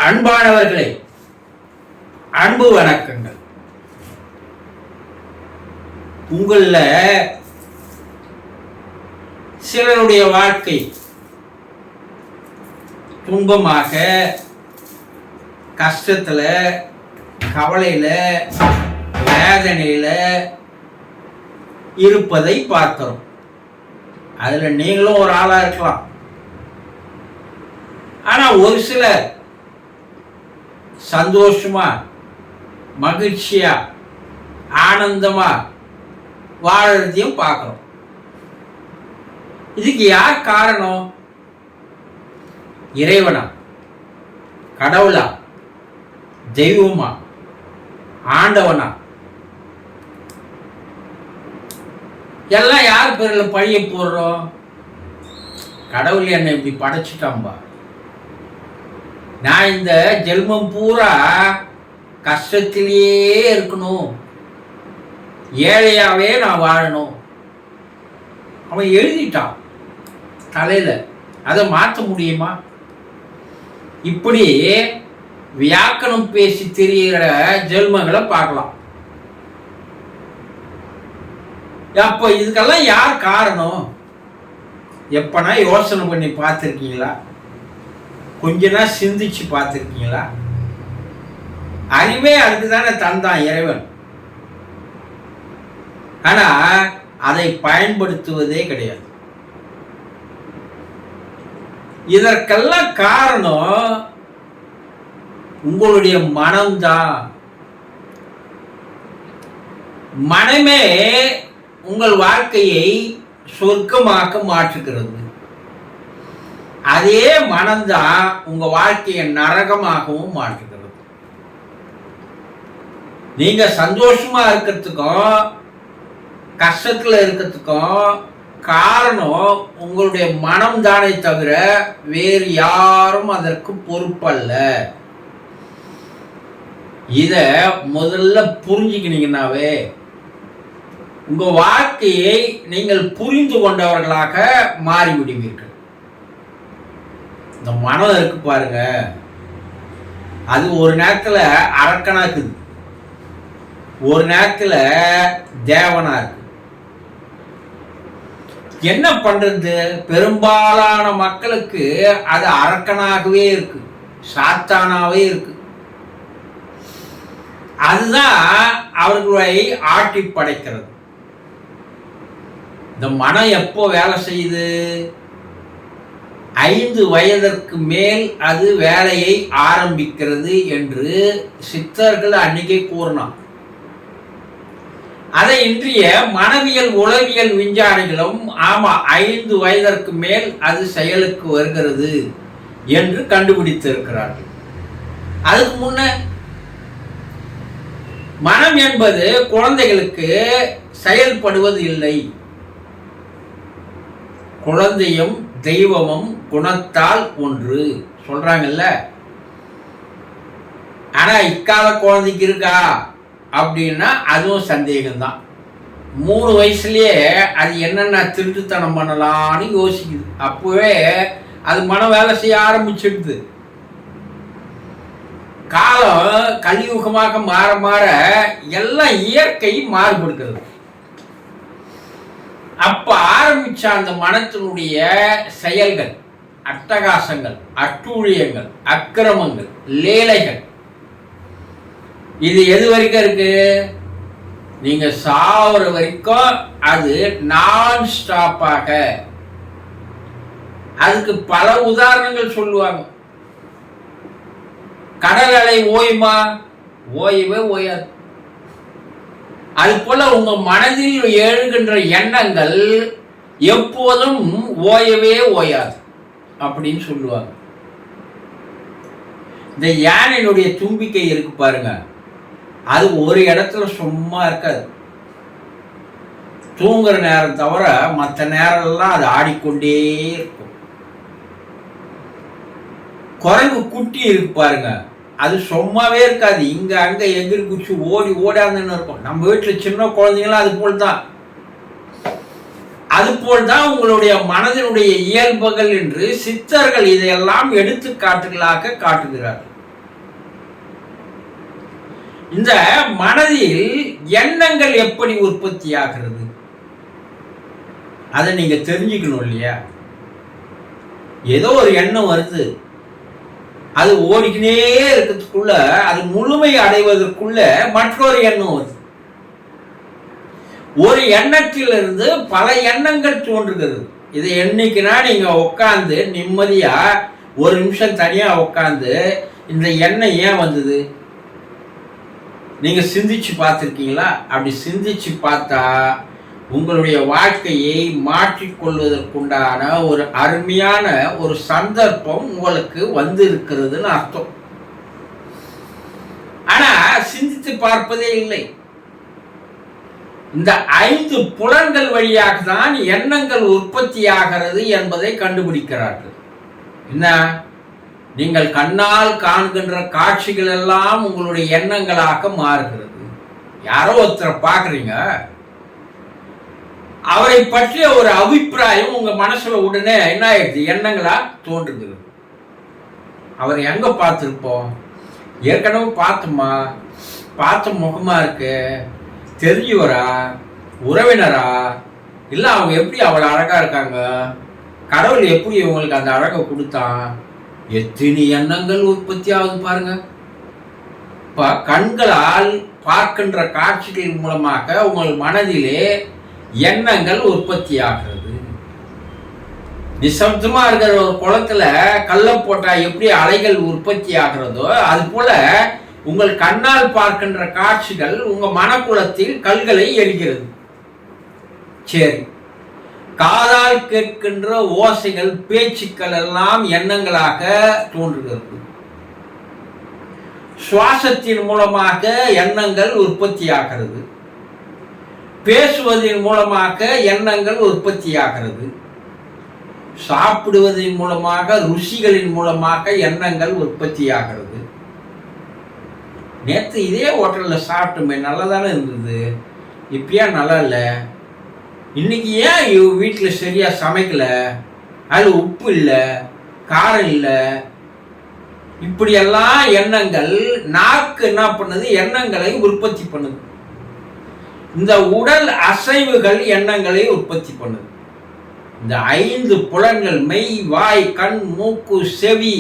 அன்பானவர்களே, அன்பு வணக்கங்கள். உங்கள சிலருடைய வாழ்க்கை துன்பமாக, கஷ்டத்துல, கவலையில, வேதனையில இருப்பதை பார்க்கிறோம். அதுல நீங்களும் ஒரு ஆளா இருக்கலாம். ஆனா ஒரு சிலர் சந்தோஷமா, மகிழ்ச்சியா, ஆனந்தமா வாழறதையும் பார்க்கிறோம். இதுக்கு யார் காரணம்? இறைவனா, கடவுளா, தெய்வமா, ஆண்டவனா? எல்லாம் யார் பேர்ல பழிய போடுறோம்? கடவுள் என்னை இப்படி படைச்சிட்டாம்பா, நான் இந்த ஜென்மம் பூரா கஷ்டத்திலேயே இருக்கணும், ஏழையாவே நான் வாழணும். அவன் எழுதிட்டான் தலையில. அதை மாற்ற முடியுமா? இப்படி வியாக்கணம் பேசி தெரிகிற ஜென்மங்களை பார்க்கலாம். அப்போ இதுக்கெல்லாம் யார் காரணம்? எப்பனா யோசனை பண்ணி பார்த்துருக்கீங்களா? கொஞ்ச நாள் சிந்திச்சு பார்த்துருக்கீங்களா? அறிவே அதுக்கு தானே தந்தான் இறைவன். ஆனா அதை பயன்படுத்துவதே கிடையாது. இதற்கெல்லாம் காரணம் உங்களுடைய மனம்தான். மனமே உங்கள் வாழ்க்கையை சொர்க்கமாக்க மாற்றுகிறது. அதே மனம்தான் உங்க வாழ்க்கையை நரகமாகவும் மாற்றுகிறது. நீங்க சந்தோஷமா இருக்கிறதுக்கும் கஷ்டத்துல இருக்கிறதுக்கும் காரணம் உங்களுடைய மனம் தானே தவிர வேறு யாரும் அதற்கு பொறுப்பல்ல. இத முதல்ல புரிஞ்சுக்கினீங்கன்னாவே உங்க வாழ்க்கையை நீங்கள் புரிந்து கொண்டவர்களாக மாறிவிடுவீர்கள். இந்த மனம் இருக்கு பாருங்க, அது ஒரு நேரத்துல அரக்கனா இருக்குது, ஒரு நேரத்துல தேவனா இருக்கு. என்ன பண்றது? பெரும்பாலான மக்களுக்கு அது அரக்கனாகவே இருக்கு, சாத்தானாவே இருக்கு. அதுதான் அவர்களை ஆட்டி படைக்கிறது. இந்த மனம் எப்போ வேலை செய்யுது? 5 வயதிற்கு மேல் அது வேலையை ஆரம்பிக்கிறது என்று சித்தர்கள் அன்னைக்கே கூறினார். அதை இன்றைய மனவியல் உளவியல் விஞ்ஞானிகளும் ஆமா 5 வயதிற்கு மேல் அது செயலுக்கு வருகிறது என்று கண்டுபிடித்திருக்கிறார்கள். அதுக்கு முன்ன மனம் என்பது குழந்தைகளுக்கு செயல்படுவது இல்லை. குழந்தையும் தெய்வமும் குணத்தால் ஒன்று சொல்றாங்கல்ல. ஆனா இக்கால குழந்தைக்கு இருக்கா அப்படின்னா அதுவும் சந்தேகம்தான். 3 வயசுலயே அது என்னென்ன திருட்டுத்தனம் பண்ணலான்னு யோசிக்குது. அப்பவே அது மன வேலை செய்ய ஆரம்பிச்சிடுது. காலம் கலியுகமாக மாற மாற எல்லாம் இயற்கை மாறுபடுகிறது. அப்ப ஆரம்பிச்ச அந்த மனத்தினுடைய செயல்கள், அட்டகாசங்கள், அட்டூழியங்கள், அக்கிரமங்கள், லேலைகள், இது எது வரைக்கும் இருக்கு? நீங்க சாவர வரைக்கும் அது நான் ஸ்டாப்பாக. அதுக்கு பல உதாரணங்கள் சொல்லுவாங்க. கடல் அலை ஓயுமா? ஓயவே ஓயாது. அது போல உங்க மனதில் எழுகின்ற எண்ணங்கள் எப்போதும் ஓயவே ஓயாது அப்படின்னு சொல்லுவாங்க. இந்த யானையினுடைய தும்பிக்கை இருக்கு பாருங்க, அது ஒரு இடத்துல சும்மா இருக்காது. தூங்குற நேரம் தவிர மற்ற நேரம்லாம் அது ஆடிக்கொண்டே இருக்கும். குரங்கு குட்டி இருக்கு பாருங்க, அது சும்மாவே இருக்காது. இங்க அங்க எகிரி குச்சி ஓடி ஓடாதுன்னு இருக்கும். நம்ம வீட்டுல சின்ன குழந்தைங்களாம் அது போல்தான். அதுபோல்தான் உங்களுடைய மனதினுடைய இயல்புகள் என்று சித்தர்கள் இதையெல்லாம் எடுத்துக்காட்டுகளாக காட்டுகிறார்கள். இந்த மனதில் எண்ணங்கள் எப்படி உற்பத்தி ஆகிறது அதை நீங்க தெரிஞ்சுக்கணும் இல்லையா? ஏதோ ஒரு எண்ணம் வருது, அது ஓடிக்கினே இருக்கிறதுக்குள்ள, அது முழுமை அடைவதற்குள்ள மற்றொரு எண்ணம் வருது. ஒரு எண்ணத்திலிருந்து பல எண்ணங்கள் தோன்றுகிறது. இதை என்னைக்குன்னா நீங்க உட்காந்து நிம்மதியா ஒரு நிமிஷம் தனியா உட்காந்து இந்த எண்ணம் ஏன் வந்தது நீங்க சிந்திச்சு பார்த்துருக்கீங்களா? அப்படி சிந்திச்சு பார்த்தா உங்களுடைய வாழ்க்கையை மாற்றிக்கொள்வதற்குண்டான ஒரு அருமையான ஒரு சந்தர்ப்பம் உங்களுக்கு வந்து இருக்கிறதுன்னு அர்த்தம். ஆனா சிந்தித்து பார்ப்பதே இல்லை. இந்த 5 புலன்கள் வழியாக தான் எண்ணங்கள் உற்பத்தி ஆகிறது என்பதை கண்டுபிடிக்கிறார்கள். என்ன? நீங்கள் கண்ணால் காண்கின்ற காட்சிகள் எல்லாம் உங்களுடைய எண்ணங்களாக மாறுகிறது. யாரோ ஒருத்தரை பார்க்குறீங்க, அவரை பற்றிய ஒரு அபிப்பிராயம் உங்க மனசுல உடனே என்ன ஆயிடுது? எண்ணங்களா தோன்றுகிறது. அவர் எங்க பார்த்திருப்போம்? ஏற்கனவே பார்த்தோமா? பார்த்த முகமா இருக்கு, தெரிஞ்சவரா, உறவினரா, இல்ல அவங்க எப்படி அவ்வளவு அழகா இருக்காங்க, கடவுள் எப்படி இவங்களுக்கு அந்த அழகை கொடுத்தான்? எத்தனை எண்ணங்கள் உற்பத்தி ஆகுது பாருங்க. இப்ப கண்களால் பார்க்கின்ற காட்சிகளின் மூலமாக உங்கள் மனதிலே எண்ணங்கள் உற்பத்தி ஆகிறது. நிசப்தமா இருக்கிற ஒரு குளத்துல கல்ல போட்டா எப்படி அலைகள் உற்பத்தி ஆகிறதோ அது போல உங்கள் கண்ணால் பார்க்கின்ற காட்சிகள் உங்க மனக்குளத்தில் கல்களை எரிகிறது. சரி, காதால் கேட்கின்ற ஓசைகள், பேச்சுக்கள் எல்லாம் எண்ணங்களாக தோன்றுகிறது. சுவாசத்தின் மூலமாக எண்ணங்கள் உற்பத்தி ஆகிறது. பேசுவதன் மூலமாக எண்ணங்கள் உற்பத்தி ஆகிறது. சாப்பிடுவதன் மூலமாக, ருசிகளின் மூலமாக எண்ணங்கள் உற்பத்தி ஆகிறது. நேற்று இதே ஹோட்டலில் சாப்பிட்டுமே நல்லா தானே இருந்தது, இப்பயா நல்லா இல்லை, இன்னைக்கு ஏன் வீட்டில் சரியா சமைக்கல, அதில் உப்பு இல்லை, காரம் இல்லை, இப்படியெல்லாம் எண்ணங்கள். நாக்கு என்ன பண்ணுது? எண்ணங்களை உற்பத்தி பண்ணுது. இந்த உடல் அசைவுகள் எண்ணங்களை உற்பத்தி பண்ணுது. இந்த 5 புலன்கள், மெய், வாய், கண், மூக்கு, செவி,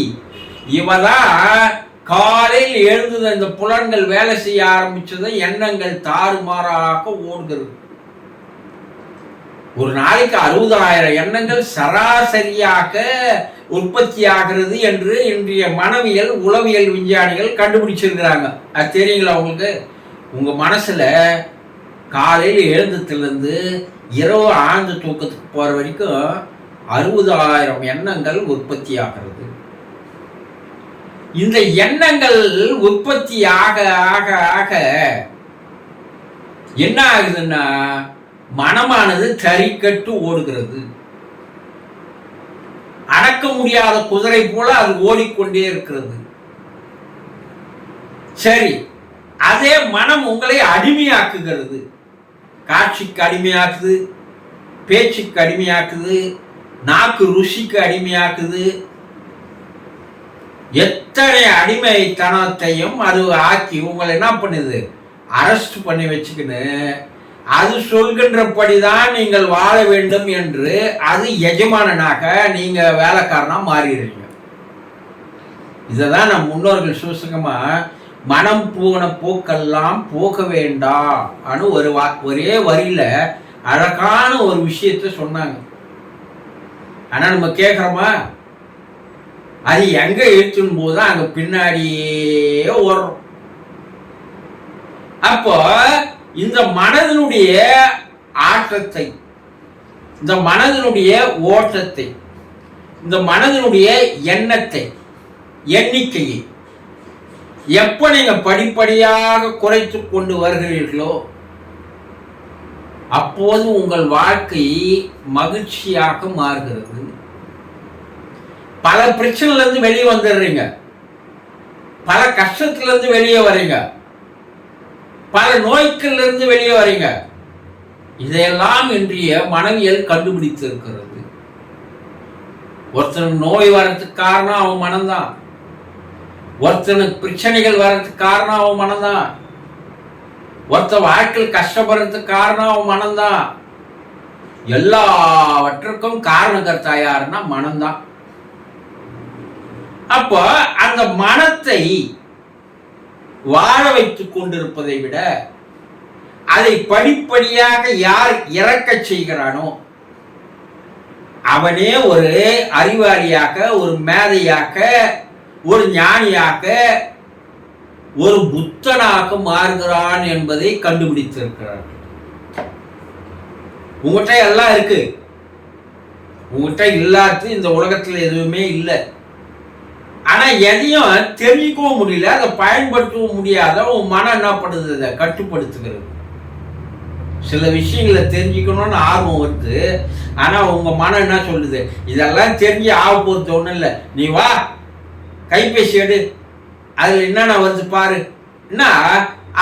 இவதான் காலையில் எழுந்தது. இந்த புலன்கள் வேலை செய்ய ஆரம்பிச்சது, எண்ணங்கள் தாறுமாறாக ஓடுகிறது. ஒரு நாளைக்கு 60,000 எண்ணங்கள் சராசரியாக உற்பத்தி ஆகிறது என்று இன்றைய மனவியல், உளவியல் விஞ்ஞானிகள் கண்டுபிடிச்சிருக்கிறாங்க. அது தெரியுங்களா உங்களுக்கு? உங்க மனசுல காலையில் எழுந்ததுலேருந்து இரவு ஆழ்ந்த தூக்கத்துக்கு போற வரைக்கும் 60,000 எண்ணங்கள் உற்பத்தி ஆகிறது. இந்த எண்ணங்கள் உற்பத்தி ஆக ஆக ஆக என்ன ஆகுதுன்னா மனமானது தறிக்கட்டு ஓடுகிறது. அடக்க முடியாத குதிரை போல அது ஓடிக்கொண்டே இருக்கிறது. சரி, அதே மனம் உங்களை அடிமையாக்குகிறது. காட்சிக்கு அடிமையாக்குது, பேச்சுக்கு அடிமையாக்குது, நாக்கு ருசிக்கு அடிமையாக்குது. எத்தனை அடிமைத்தனத்தையும் அது ஆக்கி உங்களை என்ன பண்ணுது? அரெஸ்ட் பண்ணி வச்சுக்கின்னு அது சொல்கின்றபடிதான் நீங்கள் வாழ வேண்டும் என்று அது எஜமானனாக நீங்க வேலைக்காரனா மாறிடுறீங்க. இதைதான் நம் முன்னோர்கள் சூசகமா மனம் போன போக்கெல்லாம் போக வேண்டாம் ஒரே வரியில அழகான ஒரு விஷயத்த சொன்னாங்க. ஆனா நம்ம கேட்கிறோமா? அது எங்க இழுத்துன்னு போதுதான் அங்க பின்னாடியே ஓடுறோம். அப்போ இந்த மனதினுடைய ஆற்றத்தை, இந்த மனதினுடைய ஓட்டத்தை, இந்த மனதினுடைய எண்ணத்தை, எண்ணிக்கையை எப்ப நீங்க படிப்படியாக குறைத்து கொண்டு வருகிறீர்களோ அப்போது உங்கள் வாழ்க்கை மகிழ்ச்சியாக மாறுகிறது. பல பிரச்சனைல இருந்து வெளியே வந்துடுறீங்க, பல கஷ்டத்துல இருந்து வெளியே வரீங்க, பல நோய்கள் இருந்து வெளியே வரீங்க. இதையெல்லாம் இன்றைய மனவியல் கண்டுபிடித்து இருக்கிறது. ஒருத்தனுக்கு நோய் வர்றதுக்கு காரணம் அவன் மனம்தான். ஒருத்தனுக்கு பிரச்சனைகள் வர்றதுக்கு காரணம் அவன் மனம்தான். ஒருத்த வாழ்க்கையில் கஷ்டப்படுறதுக்கு காரணம் அவன் மனம்தான். எல்லாவற்றுக்கும் காரணகர்த்தா யாருன்னா மனம்தான். அப்போ அந்த மனத்தை வாழ வைத்துக் கொண்டிருப்பதை விட அதை படிப்படியாக யார் இறக்க செய்கிறானோ அவனே ஒரு அறிவாளியாக, ஒரு மேதையாக, ஒரு ஞானியாக, ஒரு புத்தனாக மாறுகிறான் என்பதை கண்டுபிடித்திருக்கிறார். உங்ககிட்ட எல்லாம் இருக்கு, உங்ககிட்ட இல்லாத இந்த உலகத்தில் எதுவுமே இல்லை. ஆனா எதையும் தெரிஞ்சுக்கவும் முடியல, அதை பயன்படுத்தவும் முடியாத உன் மனம் என்ன பண்ணுது, அதை கட்டுப்படுத்துகிறது. சில விஷயங்களை தெரிஞ்சுக்கணும்னு ஆர்வம் வருது, ஆனா உங்க மனம் என்ன சொல்லுது, இதெல்லாம் தெரிஞ்சு ஆக போறது ஒண்ணும் இல்லை, நீ வா கைபேசி எடு, அதுல என்னென்ன வருது பாரு, என்ன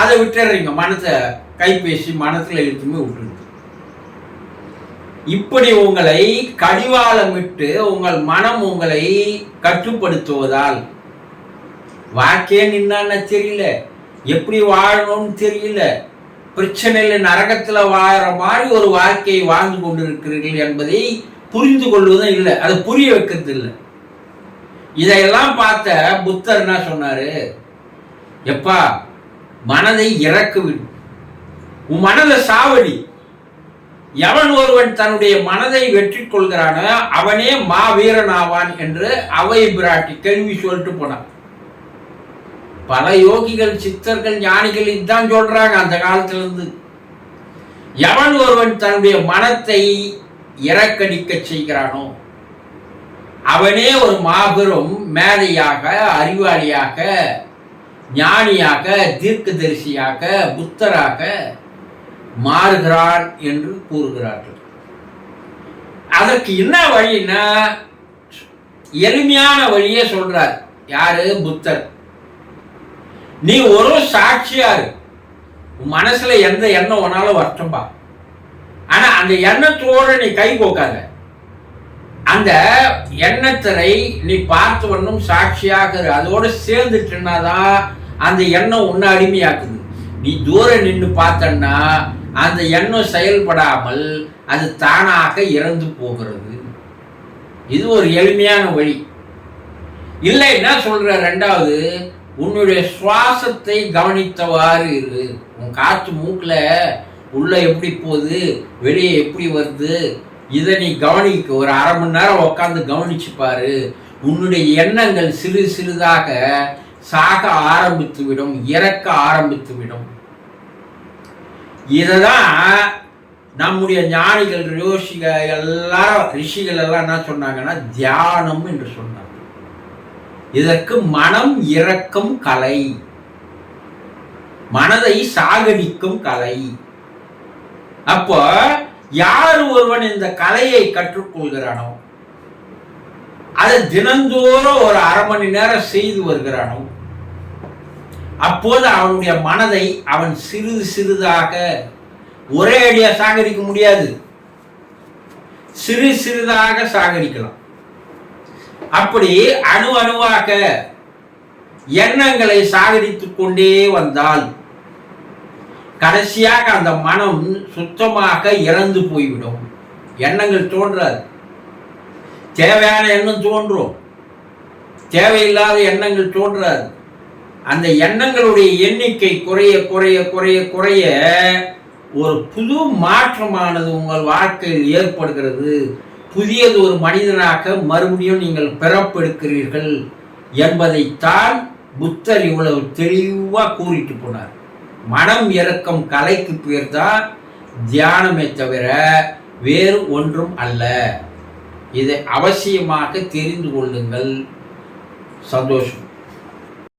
அதை விட்டுறீங்க. மனத்தை கைபேசி மனத்துல இழுத்துமே விட்டுருது. இப்படி உங்களை கடிவாளமிட்டு உங்கள் மனம் உங்களை கட்டுப்படுத்துவதால் வாழ்க்கையே நின்னான்னு தெரியல, எப்படி வாழணும்னு தெரியல, பிரச்சனையில நரகத்துல வாழற மாதிரி ஒரு வாழ்க்கையை வாழ்ந்து கொண்டிருக்கிறீர்கள் என்பதை புரிந்து கொள்வதும் இல்லை, அதை புரிய வைக்கிறது இல்லை. இதையெல்லாம் பார்த்த புத்தர் என்ன சொன்னாரு, எப்பா மனதை இறக்கு விடு, உன் மனதை சாவடி. எவன் ஒருவன் தன்னுடைய மனதை வெற்றி கொள்கிறானோ அவனே மாவீரன் ஆவான் என்று அவை பிராட்டி கேள்வி சொல்லிட்டு போனான். பல யோகிகள், சித்தர்கள், ஞானிகள் இதுதான் சொல்றாங்க அந்த காலத்துல இருந்து. எவன் ஒருவன் தன்னுடைய மனத்தை இறக்கடிக்க செய்கிறானோ அவனே ஒரு மாபெரும் மேதையாக, அறிவாளியாக, ஞானியாக, தீர்க்கதரிசியாக, புத்தராக மாறுகிறான் என்று கூறுகிறார்கள். அதற்கு என்ன வழின்னா எளிமையான வழியே சொல்றார். யாரு? புத்தர். நீ ஒரு சாட்சியாரு, உன் மனசுல எந்த எண்ணம் ஒன்னாலும் வரட்டும்பா, ஆனா அந்த எண்ணத்தோட நீ கை கோக்காத. அந்த எண்ணத்தை நீ பார்த்து வரணும், சாட்சியாக அதோட சேர்ந்துட்டுனாதான் அந்த எண்ணம் உன்னை அடிமையாக்குது. நீ தூரம் நின்று பார்த்தன்னா அந்த எண்ணம் செயல்படாமல் அது தானாக இறந்து போகிறது. இது ஒரு எளிமையான வழி. இல்லை என்ன சொல்ற, ரெண்டாவது உன்னுடைய சுவாசத்தை கவனித்தவாறு இரு. உன் காற்று மூக்குல உள்ள எப்படி போகுது, வெளியே எப்படி வருது, இதை நீ கவனிக்க. ஒரு அரை மணி நேரம் உட்காந்து கவனிச்சு பாரு. உன்னுடைய எண்ணங்கள் சிறு சிறிதாக சாக ஆரம்பித்து விடும், இறக்க ஆரம்பித்து விடும். இததான் நம்முடைய ஞானிகள், ரிஷிகள் எல்லாம் என்ன சொன்னாங்கன்னா தியானம் என்று சொன்னாங்க. இதற்கு மனம் இறக்கும் கலை, மனதை சாகடிக்கும் கலை. அப்போ யார் ஒருவன் இந்த கலையை கற்றுக்கொள்கிறானோ, அதை தினந்தோறும் ஒரு அரை மணி நேரம் செய்து வருகிறானோ, அப்போது அவனுடைய மனதை அவன் சிறிது சிறிதாக, ஒரே அடியா சாகடிக்க முடியாது, சிறு சிறிதாக சாகடிக்கலாம். அப்படி அணு அணுவாக எண்ணங்களை சாகடித்துக் கொண்டே வந்தால் கடைசியாக அந்த மனம் சுத்தமாக இறந்து போய்விடும். எண்ணங்கள் தோன்றாது. தேவையான எண்ணம் தோன்றும், தேவையில்லாத எண்ணங்கள் தோன்றாது. அந்த எண்ணங்களுடைய எண்ணிக்கை குறைய குறைய குறைய குறைய ஒரு புது மாற்றமானது உங்கள் வாழ்க்கையில் ஏற்படுகிறது. புதியது ஒரு மனிதனாக மறுபடியும் நீங்கள் பிறப்பெடுக்கிறீர்கள் என்பதைத்தான் புத்தர் இவ்வளவு தெளிவாக கூறிட்டு போனார். மனம் இறக்கும் கலைக்கு பேர் தான் தியானமே தவிர வேறு ஒன்றும் அல்ல. இதை அவசியமாக தெரிந்து கொள்ளுங்கள். சந்தோஷம்.